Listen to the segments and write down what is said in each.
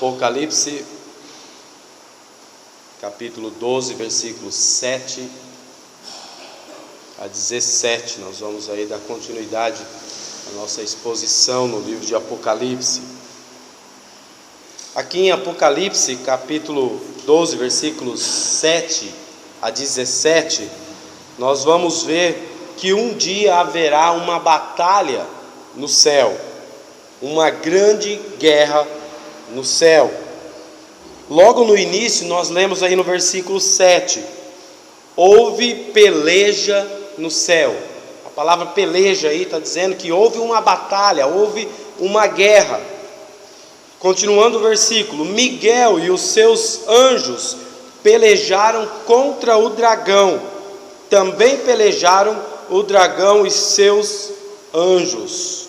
Apocalipse, capítulo 12, versículos 7 a 17. Nós vamos aí dar continuidade à nossa exposição no livro de Apocalipse. Aqui em Apocalipse, capítulo 12, versículos 7 a 17, nós vamos ver que um dia haverá uma batalha no céu, uma grande guerra no céu. Logo no início, nós lemos aí no versículo 7, houve peleja no céu. A palavra peleja aí está dizendo que houve uma batalha, houve uma guerra. Continuando o versículo, Miguel e os seus anjos pelejaram contra o dragão, também pelejaram o dragão e seus anjos.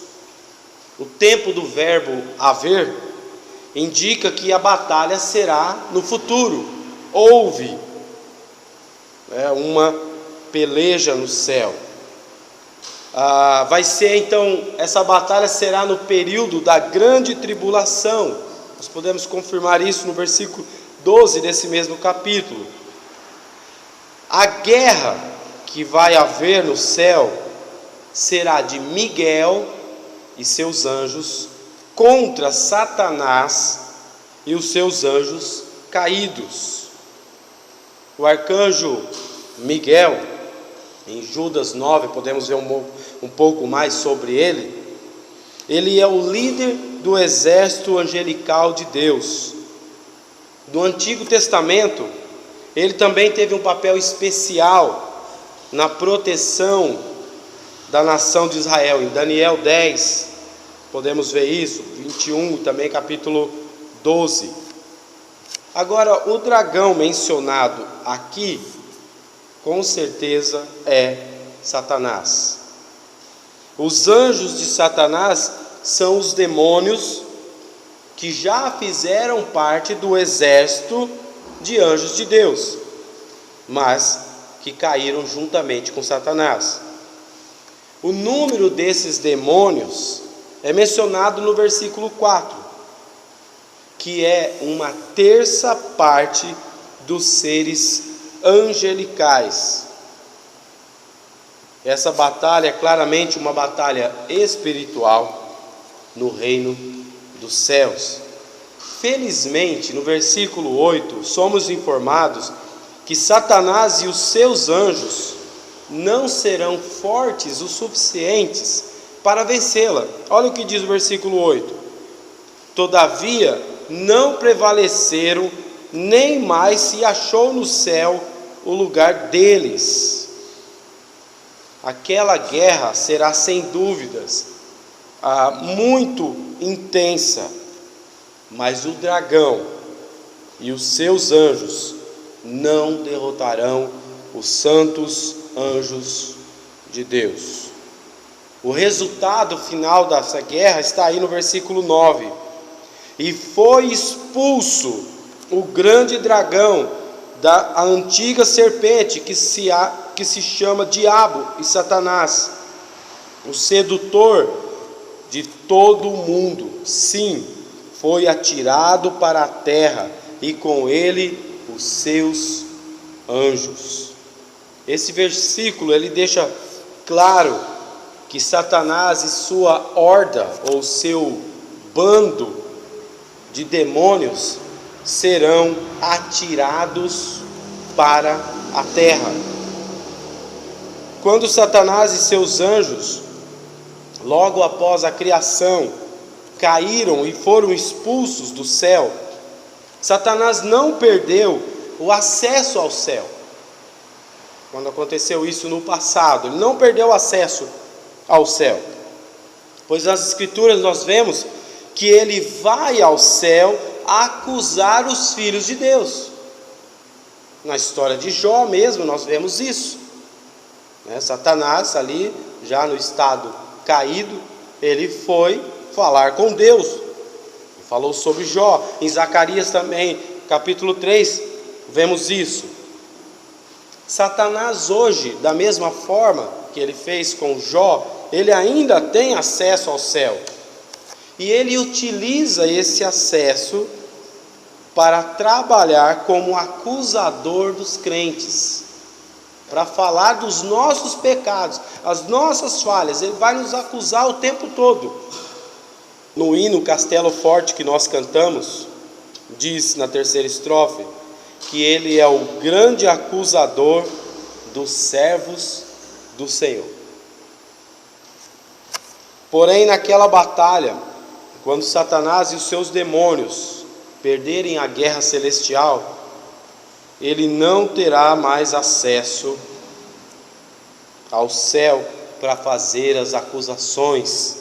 O tempo do verbo haver indica que a batalha será no futuro. Houve uma peleja no céu. Vai ser então, essa batalha será no período da grande tribulação. Nós podemos confirmar isso no versículo 12 desse mesmo capítulo. A guerra que vai haver no céu será de Miguel e seus anjos contra Satanás e os seus anjos caídos. O arcanjo Miguel, em Judas 9, podemos ver um pouco mais sobre ele. Ele é o líder do exército angelical de Deus. No Antigo Testamento, ele também teve um papel especial na proteção da nação de Israel. Em Daniel 10, podemos ver isso, 21, também capítulo 12. Agora, o dragão mencionado aqui, com certeza é Satanás. Os anjos de Satanás são os demônios que já fizeram parte do exército de anjos de Deus, mas que caíram juntamente com Satanás. O número desses demônios é mencionado no versículo 4, que é uma terça parte dos seres angelicais. Essa batalha é claramente uma batalha espiritual no reino dos céus. Felizmente, no versículo 8, somos informados que Satanás e os seus anjos não serão fortes o suficientes para vencê-la. Olha o que diz o versículo 8: todavia não prevaleceram, nem mais se achou no céu o lugar deles. Aquela guerra será sem dúvidas muito intensa, mas o dragão e os seus anjos não derrotarão os santos anjos de Deus. O resultado final dessa guerra está aí no versículo 9: e foi expulso o grande dragão, da antiga serpente que se chama Diabo e Satanás, o sedutor de todo o mundo. Sim, foi atirado para a terra, e com ele os seus anjos. Esse versículo ele deixa claro que Satanás e sua horda, ou seu bando de demônios, serão atirados para a terra. Quando Satanás e seus anjos, logo após a criação, caíram e foram expulsos do céu, Satanás não perdeu o acesso ao céu. Quando aconteceu isso no passado, ele não perdeu acesso ao céu, pois nas Escrituras nós vemos que ele vai ao céu acusar os filhos de Deus. Na história de Jó mesmo nós vemos isso, Satanás ali, já no estado caído, ele foi falar com Deus, falou sobre Jó. Em Zacarias também, capítulo 3, vemos isso. Satanás hoje, da mesma forma que ele fez com Jó, ele ainda tem acesso ao céu, e ele utiliza esse acesso para trabalhar como acusador dos crentes, para falar dos nossos pecados, as nossas falhas. Ele vai nos acusar o tempo todo. No hino Castelo Forte que nós cantamos, diz na terceira estrofe que ele é o grande acusador dos servos do Senhor. Porém, naquela batalha, quando Satanás e os seus demônios perderem a guerra celestial, ele não terá mais acesso ao céu para fazer as acusações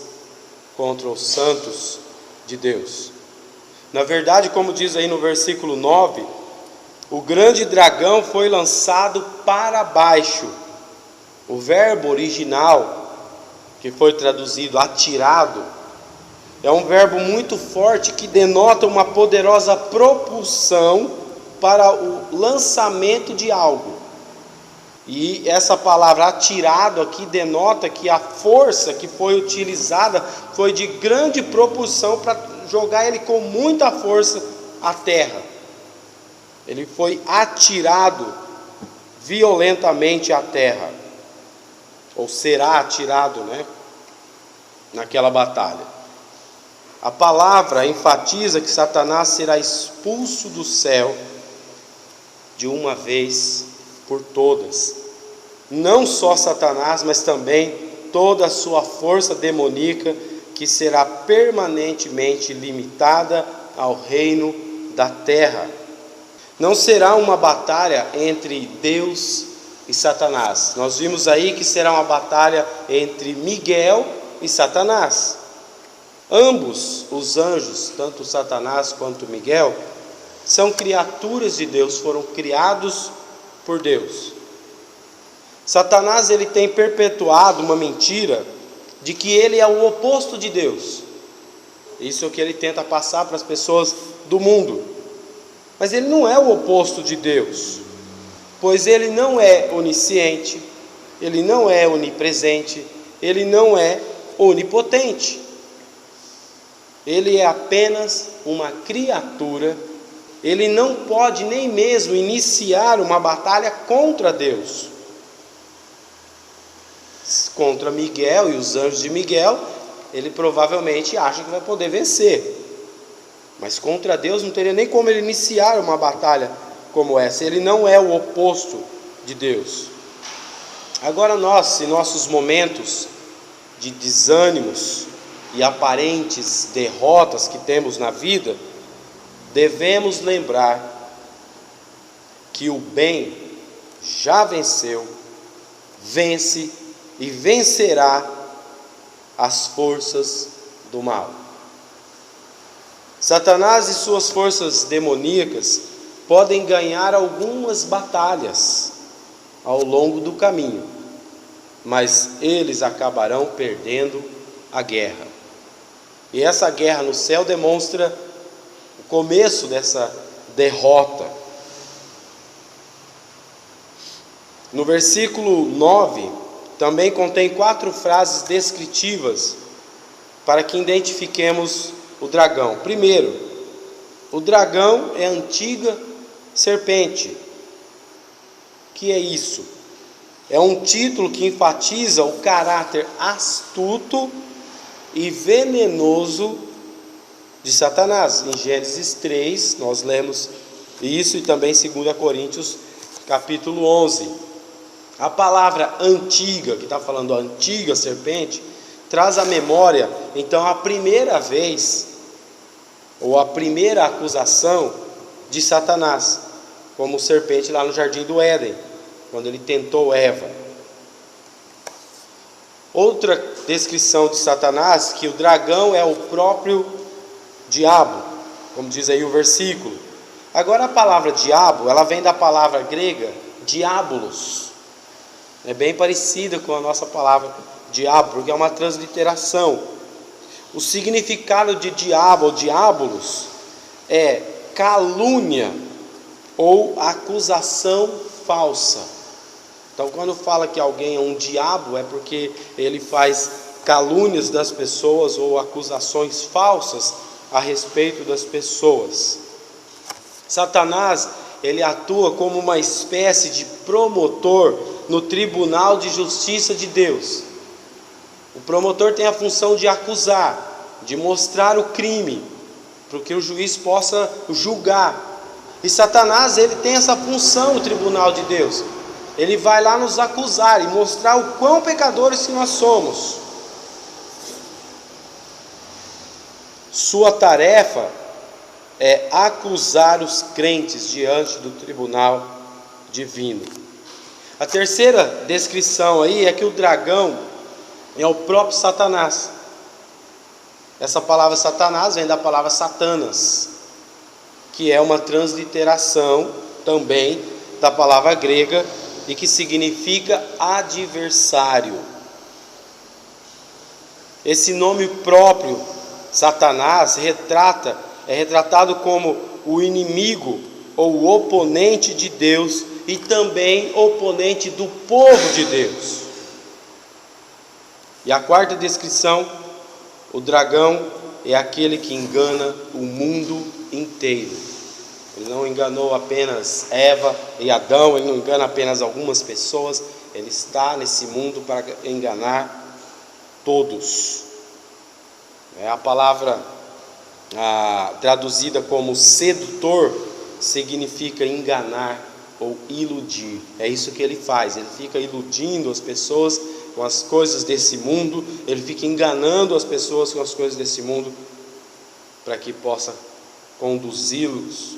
contra os santos de Deus. Na verdade, como diz aí no versículo 9, o grande dragão foi lançado para baixo. O verbo original, que foi traduzido atirado, é um verbo muito forte que denota uma poderosa propulsão para o lançamento de algo. E essa palavra atirado aqui denota que a força que foi utilizada foi de grande propulsão para jogar ele com muita força à terra. Ele foi atirado violentamente à terra, ou será atirado, naquela batalha. A palavra enfatiza que Satanás será expulso do céu de uma vez por todas. Não só Satanás, mas também toda a sua força demoníaca, que será permanentemente limitada ao reino da terra. Não será uma batalha entre Deus e Satanás. Nós vimos aí que será uma batalha entre Miguel e Satanás. Ambos os anjos, tanto Satanás quanto Miguel, são criaturas de Deus, foram criados por Deus. Satanás, ele tem perpetuado uma mentira de que ele é o oposto de Deus. Isso é o que ele tenta passar para as pessoas do mundo. Mas ele não é o oposto de Deus, pois ele não é onisciente, ele não é onipresente, ele não é onipotente. Ele é apenas uma criatura. Ele não pode nem mesmo iniciar uma batalha contra Deus. Contra Miguel e os anjos de Miguel, ele provavelmente acha que vai poder vencer. Mas contra Deus não teria nem como ele iniciar uma batalha como essa. Ele não é o oposto de Deus. Agora nós, em nossos momentos de desânimos e aparentes derrotas que temos na vida, devemos lembrar que o bem já venceu, vence e vencerá as forças do mal. Satanás e suas forças demoníacas podem ganhar algumas batalhas ao longo do caminho, mas eles acabarão perdendo a guerra. E essa guerra no céu demonstra o começo dessa derrota. No versículo 9, também contém 4 frases descritivas para que identifiquemos o dragão. Primeiro, o dragão é a antiga serpente. O que é isso? É um título que enfatiza o caráter astuto e venenoso de Satanás. Em Gênesis 3, nós lemos isso, e também em 2 Coríntios, capítulo 11. A palavra antiga, que está falando a antiga serpente, traz à memória, então, a primeira vez, ou a primeira acusação de Satanás, como serpente lá no Jardim do Éden, quando ele tentou Eva. Outra descrição de Satanás, que o dragão é o próprio diabo, como diz aí o versículo. Agora a palavra diabo, ela vem da palavra grega diabolos. É bem parecida com a nossa palavra diabo, porque é uma transliteração. O significado de diabo ou diabolos é calúnia ou acusação falsa. Então, quando fala que alguém é um diabo, é porque ele faz calúnias das pessoas ou acusações falsas a respeito das pessoas. Satanás, ele atua como uma espécie de promotor no tribunal de justiça de Deus. O promotor tem a função de acusar, de mostrar o crime, para que o juiz possa julgar. E Satanás, ele tem essa função no tribunal de Deus. Ele vai lá nos acusar e mostrar o quão pecadores que nós somos. Sua tarefa é acusar os crentes diante do tribunal divino. A terceira descrição aí é que o dragão é o próprio Satanás. Essa palavra Satanás vem da palavra Satanas, que é uma transliteração também da palavra grega e que significa adversário. Esse nome próprio, Satanás, é retratado como o inimigo ou o oponente de Deus e também oponente do povo de Deus. E a quarta descrição, o dragão é aquele que engana o mundo inteiro. Ele não enganou apenas Eva e Adão, ele não engana apenas algumas pessoas, ele está nesse mundo para enganar todos. A palavra traduzida como sedutor significa enganar ou iludir. É isso que ele faz, ele fica iludindo as pessoas com as coisas desse mundo, ele fica enganando as pessoas com as coisas desse mundo, para que possa conduzi-los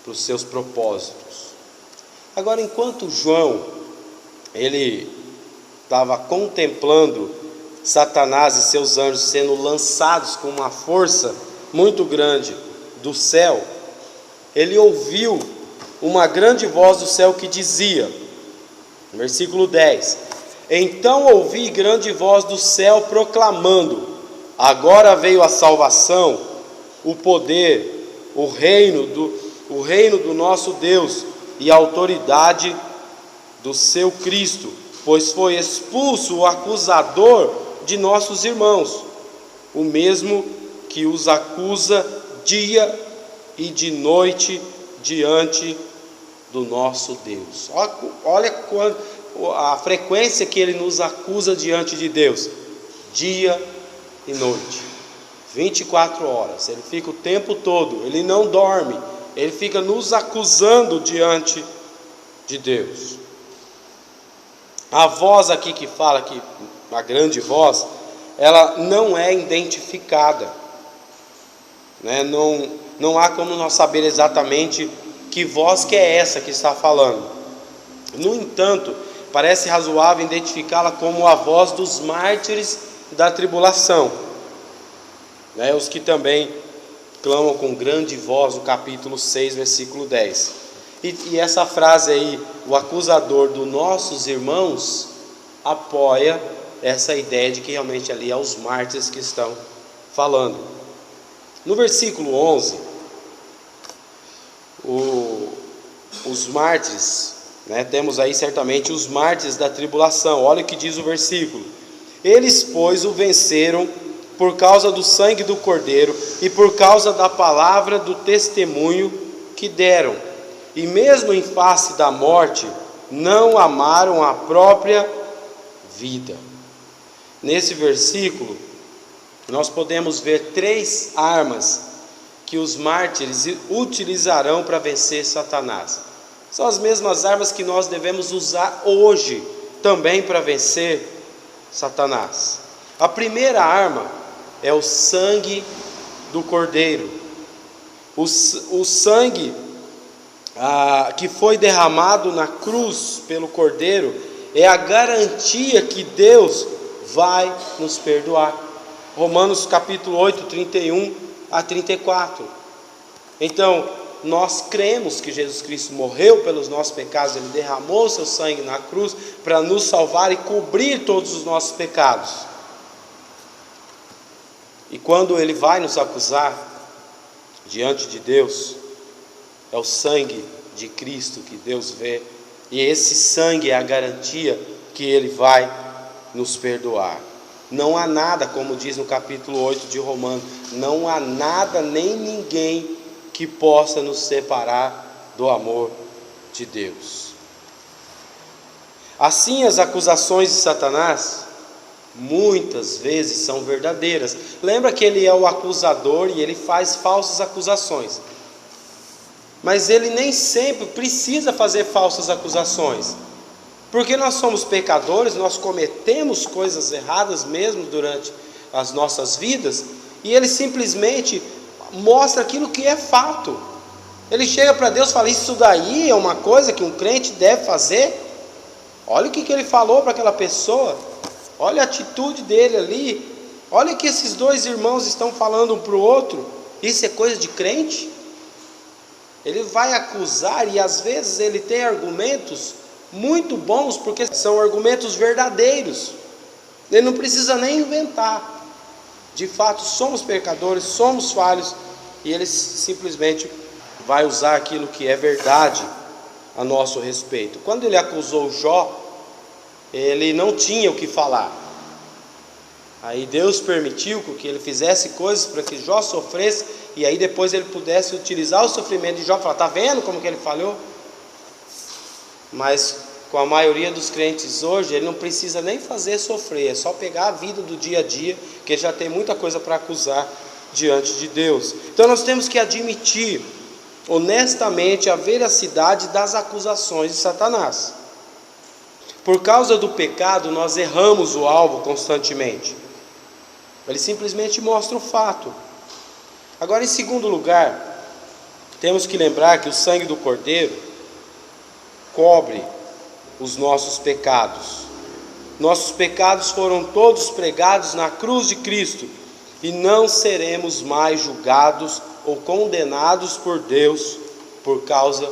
para os seus propósitos. Agora, enquanto João, ele estava contemplando Satanás e seus anjos sendo lançados com uma força muito grande do céu, ele ouviu uma grande voz do céu que dizia, versículo 10: então ouvi grande voz do céu proclamando: agora veio a salvação, o poder, o reino do nosso Deus e a autoridade do seu Cristo, pois foi expulso o acusador de nossos irmãos, o mesmo que os acusa dia e de noite diante do nosso Deus. Olha a frequência que ele nos acusa diante de Deus, dia e noite, 24 horas, ele fica o tempo todo, ele não dorme, ele fica nos acusando diante de Deus. A voz aqui que fala, que a grande voz, ela não é identificada, né? Não há como nós saber exatamente que voz que é essa que está falando. No entanto, parece razoável identificá-la como a voz dos mártires da tribulação, né? Os que também clamam com grande voz, no capítulo 6, versículo 10. E essa frase aí, o acusador dos nossos irmãos, apoia essa ideia de que realmente ali é os mártires que estão falando. No versículo 11, os mártires, né, temos aí certamente os mártires da tribulação. Olha o que diz o versículo: eles, pois, o venceram por causa do sangue do Cordeiro e por causa da palavra do testemunho que deram, e mesmo em face da morte não amaram a própria vida. Nesse versículo nós podemos ver 3 armas que os mártires utilizarão para vencer Satanás. São as mesmas armas que nós devemos usar hoje também para vencer Satanás. A primeira arma é o sangue do Cordeiro. O sangue que foi derramado na cruz pelo Cordeiro é a garantia que Deus vai nos perdoar. Romanos capítulo 8, 31 a 34. Então, nós cremos que Jesus Cristo morreu pelos nossos pecados, Ele derramou seu sangue na cruz para nos salvar e cobrir todos os nossos pecados. E quando Ele vai nos acusar diante de Deus, é o sangue de Cristo que Deus vê, e esse sangue é a garantia que Ele vai nos perdoar. Não há nada, como diz no capítulo 8 de Romanos, não há nada nem ninguém que possa nos separar do amor de Deus. Assim, as acusações de Satanás muitas vezes são verdadeiras. Lembra que ele é o acusador e ele faz falsas acusações. Mas ele nem sempre precisa fazer falsas acusações, porque nós somos pecadores, nós cometemos coisas erradas mesmo durante as nossas vidas, e ele simplesmente mostra aquilo que é fato. Ele chega para Deus e fala: isso daí é uma coisa que um crente deve fazer. Olha o que ele falou para aquela pessoa, olha a atitude dele ali, olha o que esses dois irmãos estão falando um para o outro. Isso é coisa de crente? Ele vai acusar, e às vezes ele tem argumentos muito bons, porque são argumentos verdadeiros. Ele não precisa nem inventar. De fato, somos pecadores, somos falhos, e ele simplesmente vai usar aquilo que é verdade a nosso respeito. Quando ele acusou Jó, ele não tinha o que falar. Aí Deus permitiu que ele fizesse coisas para que Jó sofresse, e aí depois ele pudesse utilizar o sofrimento de Jó e falar: está vendo como que ele falhou? Mas com a maioria dos crentes hoje, ele não precisa nem fazer sofrer, é só pegar a vida do dia a dia, que ele já tem muita coisa para acusar diante de Deus. Então nós temos que admitir honestamente a veracidade das acusações de Satanás. Por causa do pecado, nós erramos o alvo constantemente. Ele simplesmente mostra o fato. Agora, em segundo lugar, temos que lembrar que o sangue do Cordeiro cobre os nossos pecados. Nossos pecados foram todos pregados na cruz de Cristo, e não seremos mais julgados ou condenados por Deus por causa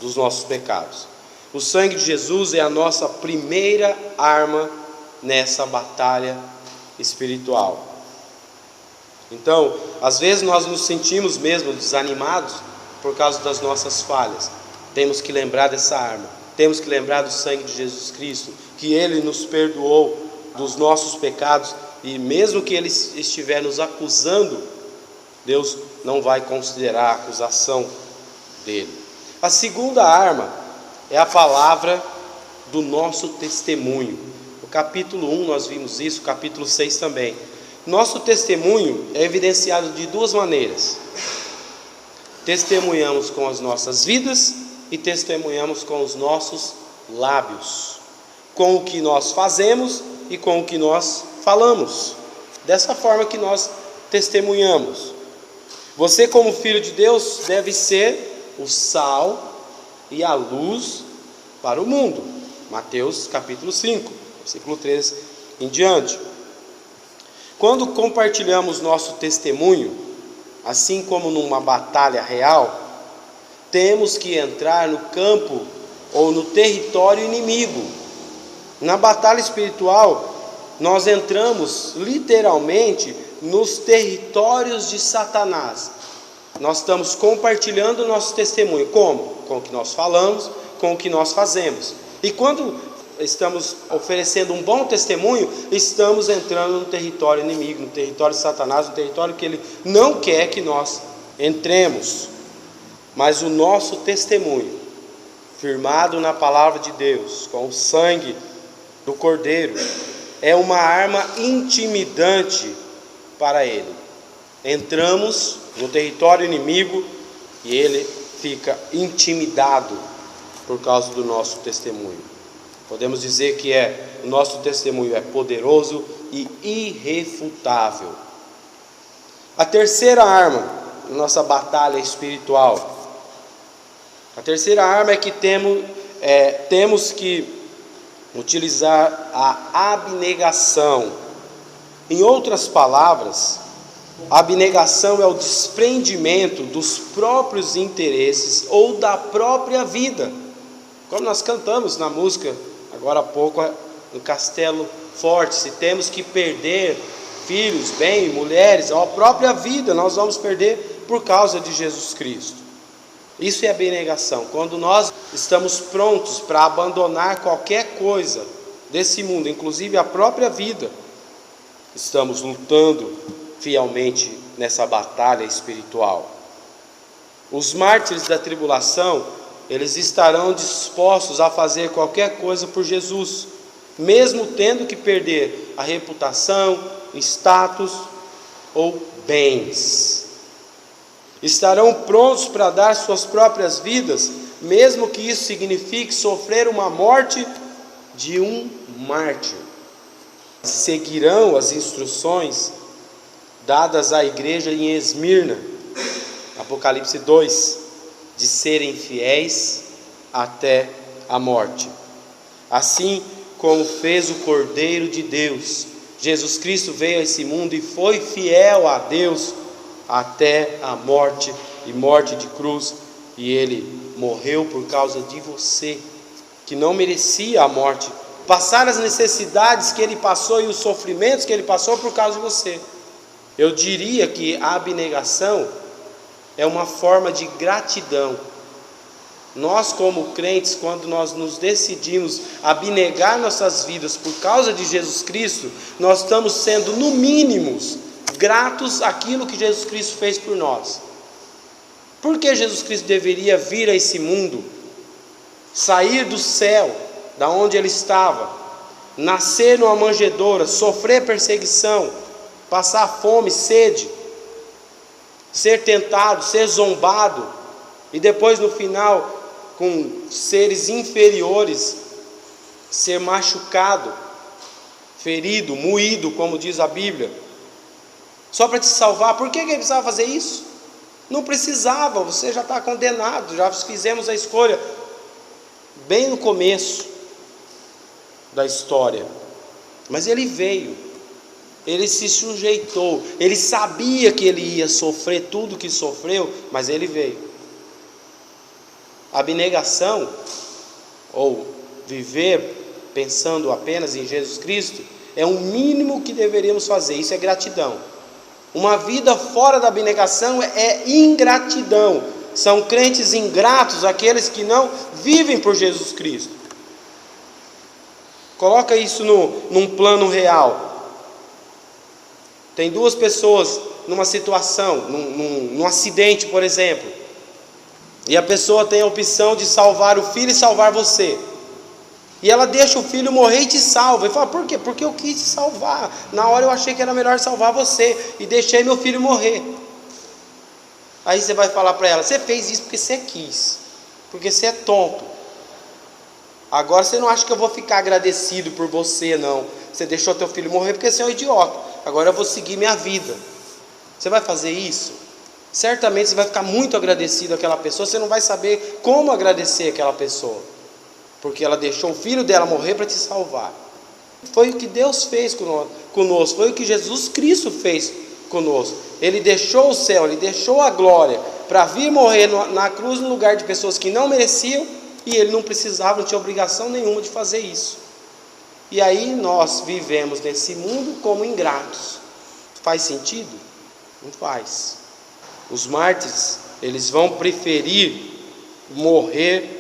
dos nossos pecados. O sangue de Jesus é a nossa primeira arma nessa batalha espiritual. Então, às vezes nós nos sentimos mesmo desanimados por causa das nossas falhas. Temos que lembrar dessa arma, temos que lembrar do sangue de Jesus Cristo, que Ele nos perdoou dos nossos pecados, e mesmo que Ele estiver nos acusando, Deus não vai considerar a acusação dele. A segunda arma é a palavra do nosso testemunho. No capítulo 1 nós vimos isso, capítulo 6 também. Nosso testemunho é evidenciado de duas maneiras: testemunhamos com as nossas vidas e testemunhamos com os nossos lábios, com o que nós fazemos e com o que nós falamos. Dessa forma que nós testemunhamos. Você, como filho de Deus, deve ser o sal e a luz para o mundo. Mateus capítulo 5, versículo 13 em diante. Quando compartilhamos nosso testemunho, assim como numa batalha real, temos que entrar no campo ou no território inimigo. Na batalha espiritual, nós entramos literalmente nos territórios de Satanás. Nós estamos compartilhando o nosso testemunho. Como? Com o que nós falamos, com o que nós fazemos. E quando estamos oferecendo um bom testemunho, estamos entrando no território inimigo, no território de Satanás, no território que ele não quer que nós entremos. Mas o nosso testemunho, firmado na palavra de Deus, com o sangue do Cordeiro, é uma arma intimidante para ele. Entramos no território inimigo e ele fica intimidado por causa do nosso testemunho. Podemos dizer que o nosso testemunho é poderoso e irrefutável. A terceira arma na nossa batalha espiritual, a terceira arma é que temos que utilizar a abnegação. Em outras palavras, a abnegação é o desprendimento dos próprios interesses ou da própria vida. Como nós cantamos na música agora há pouco no Castelo Forte, se temos que perder filhos, bem, mulheres, a própria vida nós vamos perder por causa de Jesus Cristo. Isso é abnegação, quando nós estamos prontos para abandonar qualquer coisa desse mundo, inclusive a própria vida. Estamos lutando fielmente nessa batalha espiritual. Os mártires da tribulação, eles estarão dispostos a fazer qualquer coisa por Jesus, mesmo tendo que perder a reputação, status ou bens. Estarão prontos para dar suas próprias vidas, mesmo que isso signifique sofrer uma morte de um mártir. Seguirão as instruções dadas à igreja em Esmirna, Apocalipse 2, de serem fiéis até a morte. Assim como fez o Cordeiro de Deus, Jesus Cristo veio a esse mundo e foi fiel a Deus até a morte, e morte de cruz, e Ele morreu por causa de você, que não merecia a morte, passar as necessidades que Ele passou e os sofrimentos que Ele passou por causa de você. Eu diria que a abnegação é uma forma de gratidão. Nós, como crentes, quando nós nos decidimos abnegar nossas vidas por causa de Jesus Cristo, nós estamos sendo, no mínimo, gratos àquilo que Jesus Cristo fez por nós. Por que Jesus Cristo deveria vir a esse mundo, sair do céu, da onde Ele estava, nascer numa manjedoura, sofrer perseguição, passar fome, sede, ser tentado, ser zombado, e depois no final, com seres inferiores, ser machucado, ferido, moído, como diz a Bíblia, só para te salvar? Por que Ele precisava fazer isso? Não precisava, você já está condenado, já fizemos a escolha bem no começo da história. Mas Ele veio, Ele se sujeitou, Ele sabia que Ele ia sofrer tudo que sofreu, mas Ele veio. A abnegação, ou viver pensando apenas em Jesus Cristo, é o mínimo que deveríamos fazer. Isso é gratidão. Uma vida fora da abnegação é ingratidão. São crentes ingratos aqueles que não vivem por Jesus Cristo. Coloca isso num plano real. Tem duas pessoas numa situação, num acidente, por exemplo, e a pessoa tem a opção de salvar o filho e salvar você, e ela deixa o filho morrer e te salva, e fala: por quê? Porque eu quis te salvar, na hora eu achei que era melhor salvar você, e deixei meu filho morrer. Aí você vai falar para ela: você fez isso porque você quis, porque você é tonto. Agora você não acha que eu vou ficar agradecido por você, não. Você deixou teu filho morrer porque você é um idiota, agora eu vou seguir minha vida. Você vai fazer isso? Certamente você vai ficar muito agradecido àquela pessoa. Você não vai saber como agradecer aquela pessoa, porque ela deixou o filho dela morrer para te salvar. Foi o que Deus fez conosco, foi o que Jesus Cristo fez conosco. Ele deixou o céu, Ele deixou a glória para vir morrer na cruz no lugar de pessoas que não mereciam, e Ele não precisava, não tinha obrigação nenhuma de fazer isso. E aí nós vivemos nesse mundo como ingratos. Faz sentido? Não faz. Os mártires, eles vão preferir morrer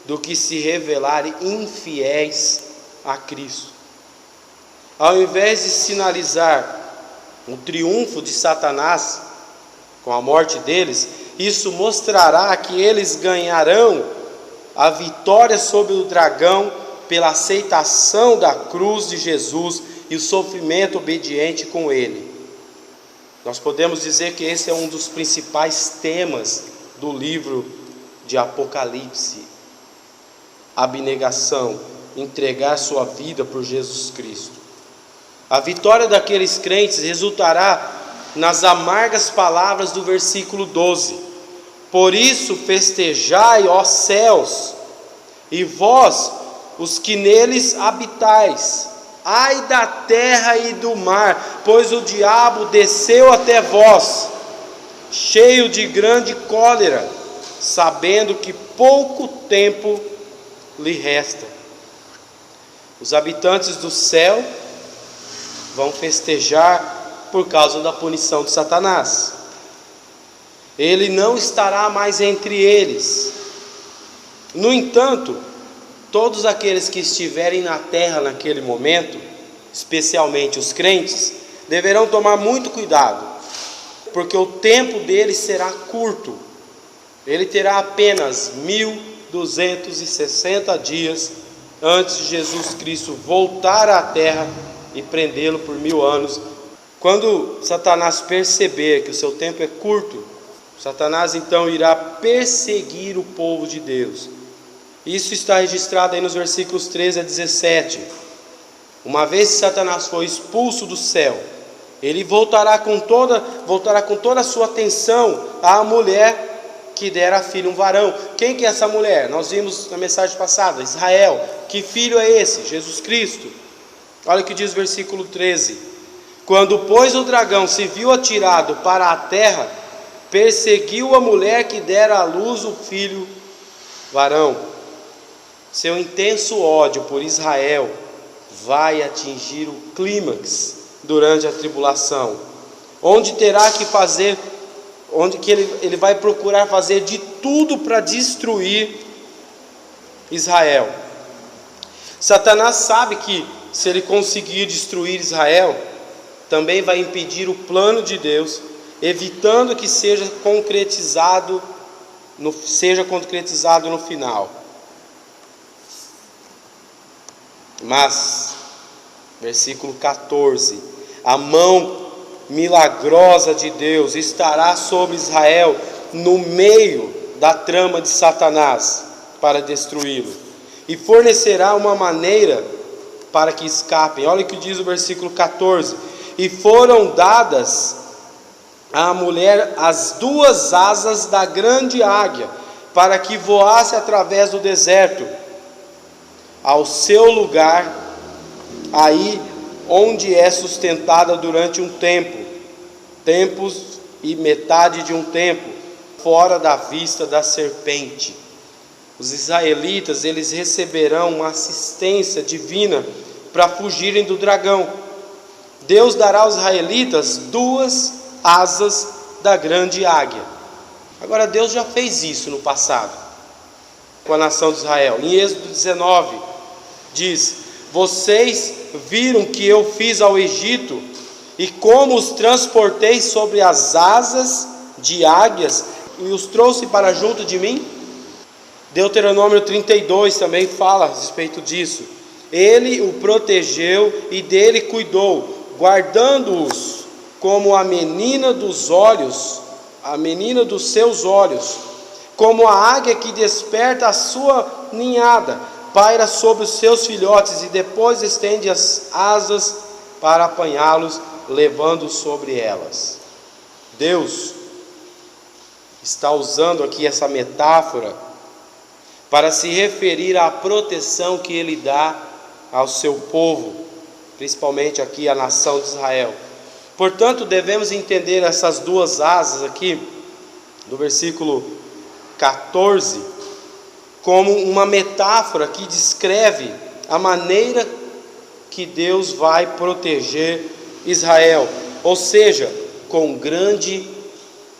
do que se revelarem infiéis a Cristo. Ao invés de sinalizar o triunfo de Satanás com a morte deles, isso mostrará que eles ganharão a vitória sobre o dragão pela aceitação da cruz de Jesus e o sofrimento obediente com ele. Nós podemos dizer que esse é um dos principais temas do livro de Apocalipse: abnegação, entregar sua vida por Jesus Cristo. A vitória daqueles crentes resultará nas amargas palavras do versículo 12: por isso festejai, ó céus, e vós, os que neles habitais. Ai da terra e do mar, pois o diabo desceu até vós, cheio de grande cólera, sabendo que pouco tempo lhe resta. Os habitantes do céu vão festejar por causa da punição de Satanás. Ele não estará mais entre eles. No entanto, todos aqueles que estiverem na terra naquele momento, especialmente os crentes, deverão tomar muito cuidado, porque o tempo deles será curto. Ele terá apenas 1260 dias antes de Jesus Cristo voltar à terra e prendê-lo por 1000 anos. Quando Satanás perceber que o seu tempo é curto, Satanás então irá perseguir o povo de Deus. Isso está registrado aí nos versículos 13 a 17. Uma vez que Satanás for expulso do céu, ele voltará com toda a sua atenção à mulher que dera a filho um varão. Quem que é essa mulher? Nós vimos na mensagem passada, Israel. Que filho é esse? Jesus Cristo. Olha o que diz o versículo 13: quando, pois, o dragão se viu atirado para a terra, perseguiu a mulher que dera à luz o filho varão. Seu intenso ódio por Israel vai atingir o clímax durante a tribulação, onde ele vai procurar fazer de tudo para destruir Israel. Satanás sabe que se ele conseguir destruir Israel, também vai impedir o plano de Deus, evitando que seja concretizado no final. Mas, versículo 14: a mão milagrosa de Deus estará sobre Israel no meio da trama de Satanás para destruí-lo, e fornecerá uma maneira para que escapem. Olha o que diz o versículo 14: e foram dadas à mulher as 2 asas da grande águia, para que voasse através do deserto, ao seu lugar, aí onde é sustentada durante um tempos e metade de um tempo, fora da vista da serpente. Os israelitas, eles receberão uma assistência divina para fugirem do dragão. Deus dará aos israelitas 2 asas da grande águia. Agora, Deus já fez isso no passado com a nação de Israel. Em Êxodo 19 diz: vocês viram que eu fiz ao Egito e como os transportei sobre as asas de águias e os trouxe para junto de mim? Deuteronômio 32 também fala a respeito disso. Ele o protegeu e dele cuidou, guardando-os como a menina dos seus olhos, como a águia que desperta a sua ninhada, paira sobre os seus filhotes e depois estende as asas para apanhá-los, levando-os sobre elas. Deus está usando aqui essa metáfora para se referir à proteção que Ele dá ao seu povo, principalmente aqui a nação de Israel. Portanto, devemos entender essas 2 asas aqui, do versículo 14, como uma metáfora que descreve a maneira que Deus vai proteger Israel, ou seja, com grande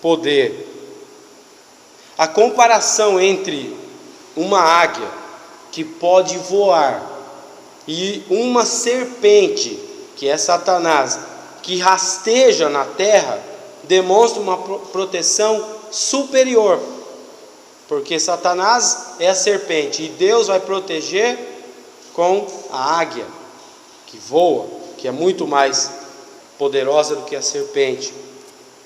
poder. A comparação entre uma águia que pode voar e uma serpente, que é Satanás, que rasteja na terra, demonstra uma proteção superior, porque Satanás é a serpente e Deus vai proteger com a águia, que voa, que é muito mais poderosa do que a serpente.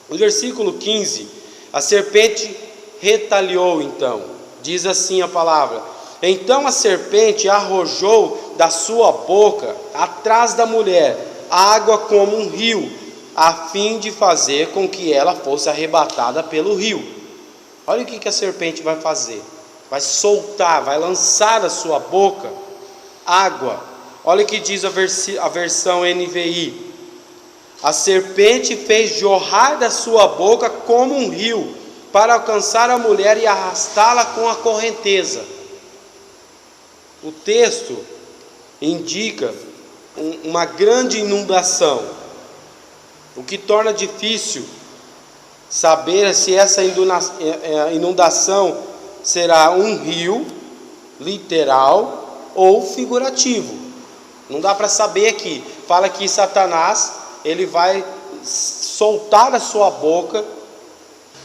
No versículo 15, a serpente retaliou então, diz assim a palavra: então a serpente arrojou da sua boca, atrás da mulher, água como um rio, a fim de fazer com que ela fosse arrebatada pelo rio. Olha o que a serpente vai fazer: vai soltar, vai lançar da sua boca água. Olha o que diz a versão NVI: a serpente fez jorrar da sua boca como um rio, para alcançar a mulher e arrastá-la com a correnteza. O texto indica uma grande inundação, o que torna difícil saber se essa inundação será um rio literal ou figurativo. Não dá para saber aqui. Fala que Satanás, ele vai soltar da sua boca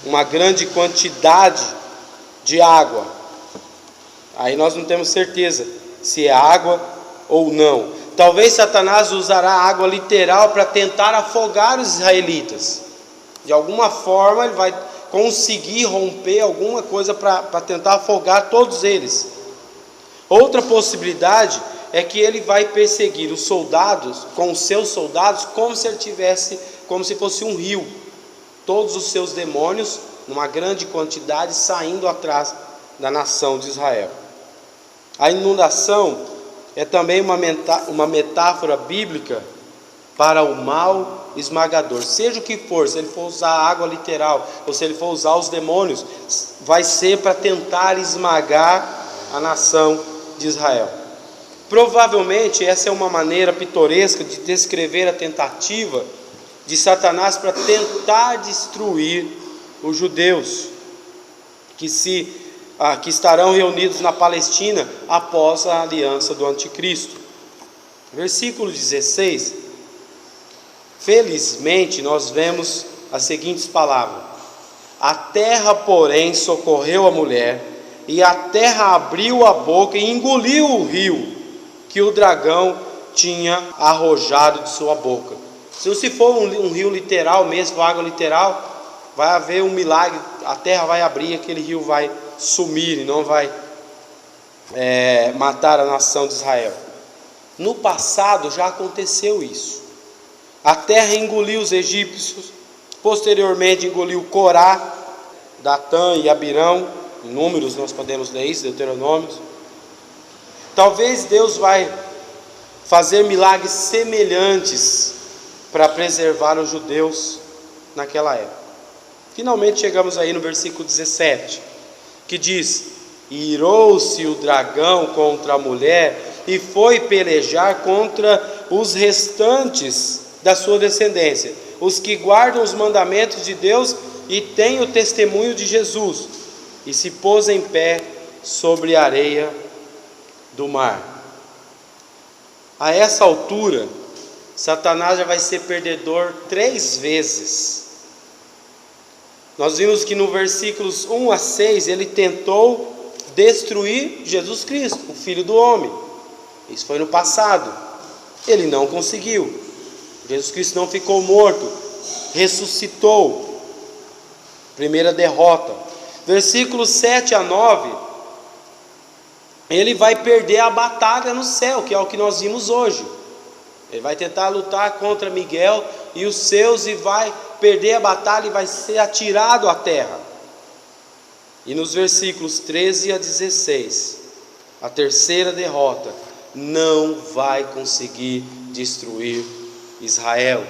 uma grande quantidade de água. Aí nós não temos certeza se é água ou não. Talvez Satanás usará água literal para tentar afogar os israelitas. De alguma forma ele vai conseguir romper alguma coisa para tentar afogar todos eles. Outra possibilidade é que ele vai perseguir os soldados, com os seus soldados, como se fosse um rio. Todos os seus demônios, numa grande quantidade, saindo atrás da nação de Israel. A inundação é também uma metáfora bíblica para o mal esmagador. Seja o que for, se ele for usar a água literal, ou se ele for usar os demônios, vai ser para tentar esmagar a nação de Israel. Provavelmente essa é uma maneira pitoresca de descrever a tentativa de Satanás para tentar destruir os judeus que estarão reunidos na Palestina após a aliança do anticristo. Versículo 16, felizmente nós vemos as seguintes palavras: a terra, porém, socorreu a mulher, e a terra abriu a boca e engoliu o rio que o dragão tinha arrojado de sua boca. Se for um rio literal mesmo, água literal, vai haver um milagre, a terra vai abrir, aquele rio vai sumir e não vai matar a nação de Israel. No passado já aconteceu isso. A terra engoliu os egípcios, posteriormente engoliu Corá, Datã e Abirão. Em Números nós podemos ler isso, Deuteronômios. Talvez Deus vai fazer milagres semelhantes para preservar os judeus naquela época. Finalmente chegamos aí no versículo 17, que diz: irou-se o dragão contra a mulher e foi pelejar contra os restantes da sua descendência, os que guardam os mandamentos de Deus e têm o testemunho de Jesus, e se pôs em pé sobre a areia do mar. A essa altura, Satanás já vai ser perdedor 3 vezes. Nós vimos que no versículos 1 a 6, ele tentou destruir Jesus Cristo, o Filho do Homem. Isso foi no passado. Ele não conseguiu. Jesus Cristo não ficou morto, ressuscitou. Primeira derrota. Versículos 7 a 9, ele vai perder a batalha no céu, que é o que nós vimos hoje. Ele vai tentar lutar contra Miguel e os seus, e vai perder a batalha e vai ser atirado à terra. E nos versículos 13 a 16, a terceira derrota: não vai conseguir destruir Israel,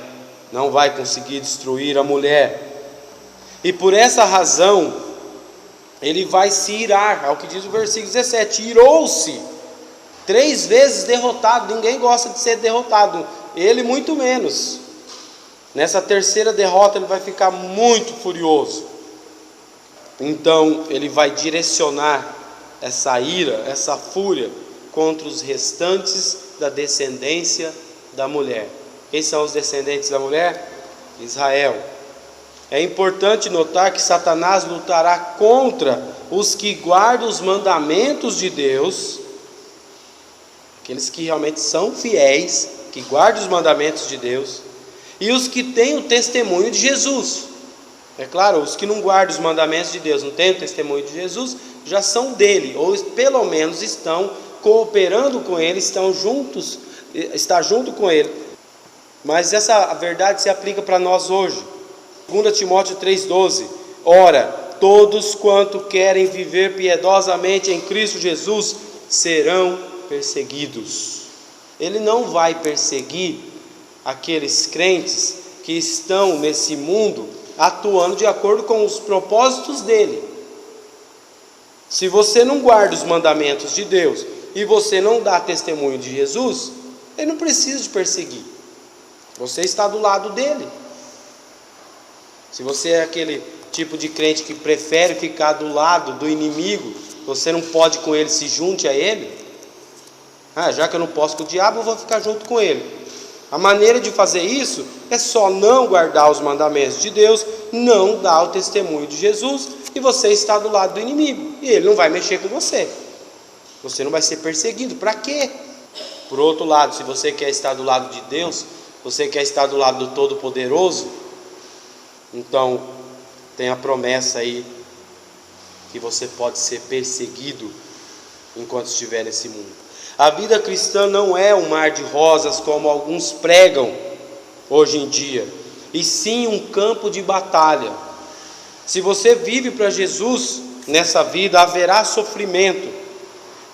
não vai conseguir destruir a mulher. E por essa razão, ele vai se irar, é o que diz o versículo 17: irou-se, 3 vezes derrotado. Ninguém gosta de ser derrotado, ele muito menos. Nessa terceira derrota ele vai ficar muito furioso. Então ele vai direcionar essa ira, essa fúria contra os restantes da descendência da mulher. Quem são os descendentes da mulher? Israel. É importante notar que Satanás lutará contra os que guardam os mandamentos de Deus, aqueles que realmente são fiéis, que guardam os mandamentos de Deus, e os que têm o testemunho de Jesus. É claro, os que não guardam os mandamentos de Deus, não têm o testemunho de Jesus, já são dele, ou pelo menos estão cooperando com ele, está junto com ele. Mas essa verdade se aplica para nós hoje. 2 Timóteo 3,12: ora, todos quanto querem viver piedosamente em Cristo Jesus serão perseguidos. Ele não vai perseguir aqueles crentes que estão nesse mundo atuando de acordo com os propósitos dele. Se você não guarda os mandamentos de Deus e você não dá testemunho de Jesus, ele não precisa de perseguir. Você está do lado dele. Se você é aquele tipo de crente que prefere ficar do lado do inimigo, você não pode com ele, se junte a ele. Já que eu não posso com o diabo, eu vou ficar junto com ele. A maneira de fazer isso é só não guardar os mandamentos de Deus, não dar o testemunho de Jesus e você está do lado do inimigo, e ele não vai mexer com você. Você não vai ser perseguido. Para quê? Por outro lado, se você quer estar do lado de Deus, você quer estar do lado do Todo-Poderoso, então tem a promessa aí que você pode ser perseguido enquanto estiver nesse mundo. A vida cristã não é um mar de rosas como alguns pregam hoje em dia, e sim um campo de batalha. Se você vive para Jesus nessa vida, haverá sofrimento,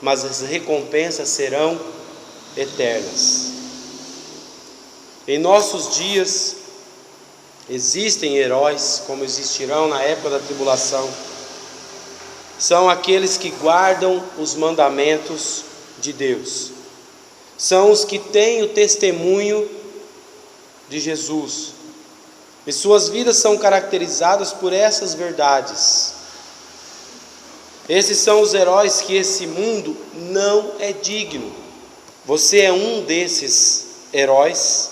mas as recompensas serão eternas. Em nossos dias existem heróis, como existirão na época da tribulação. São aqueles que guardam os mandamentos de Deus. São os que têm o testemunho de Jesus. E suas vidas são caracterizadas por essas verdades. Esses são os heróis que esse mundo não é digno. Você é um desses heróis.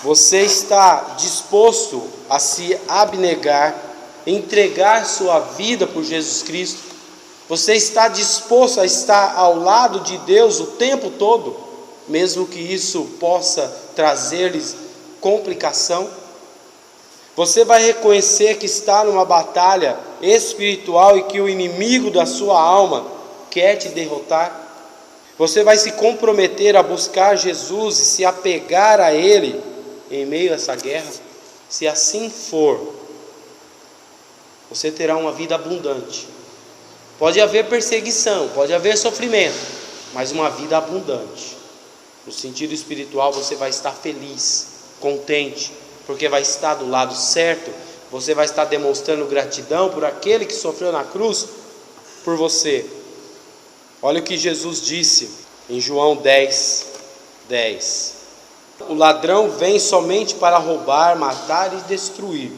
Você está disposto a se abnegar, entregar sua vida por Jesus Cristo? Você está disposto a estar ao lado de Deus o tempo todo, mesmo que isso possa trazer-lhes complicação? Você vai reconhecer que está numa batalha espiritual e que o inimigo da sua alma quer te derrotar? Você vai se comprometer a buscar Jesus e se apegar a Ele em meio a essa guerra? Se assim for, você terá uma vida abundante. Pode haver perseguição, pode haver sofrimento, mas uma vida abundante. No sentido espiritual, você vai estar feliz, contente, porque vai estar do lado certo. Você vai estar demonstrando gratidão por aquele que sofreu na cruz por você. Olha o que Jesus disse em João 10:10. O ladrão vem somente para roubar, matar e destruir.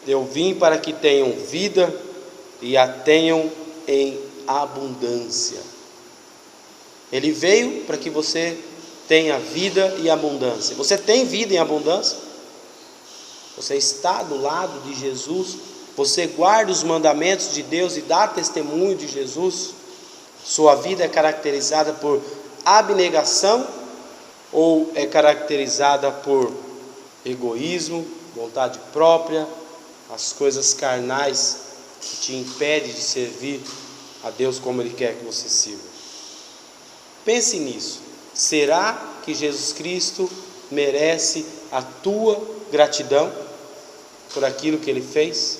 Eu vim para que tenham vida e a tenham em abundância. Ele veio para que você tenha vida e abundância. Você tem vida em abundância? Você está do lado de Jesus? Você guarda os mandamentos de Deus e dá testemunho de Jesus? Sua vida é caracterizada por abnegação ou é caracterizada por egoísmo, vontade própria, as coisas carnais que te impedem de servir a Deus como Ele quer que você sirva? Pense nisso. Será que Jesus Cristo merece a tua gratidão por aquilo que Ele fez?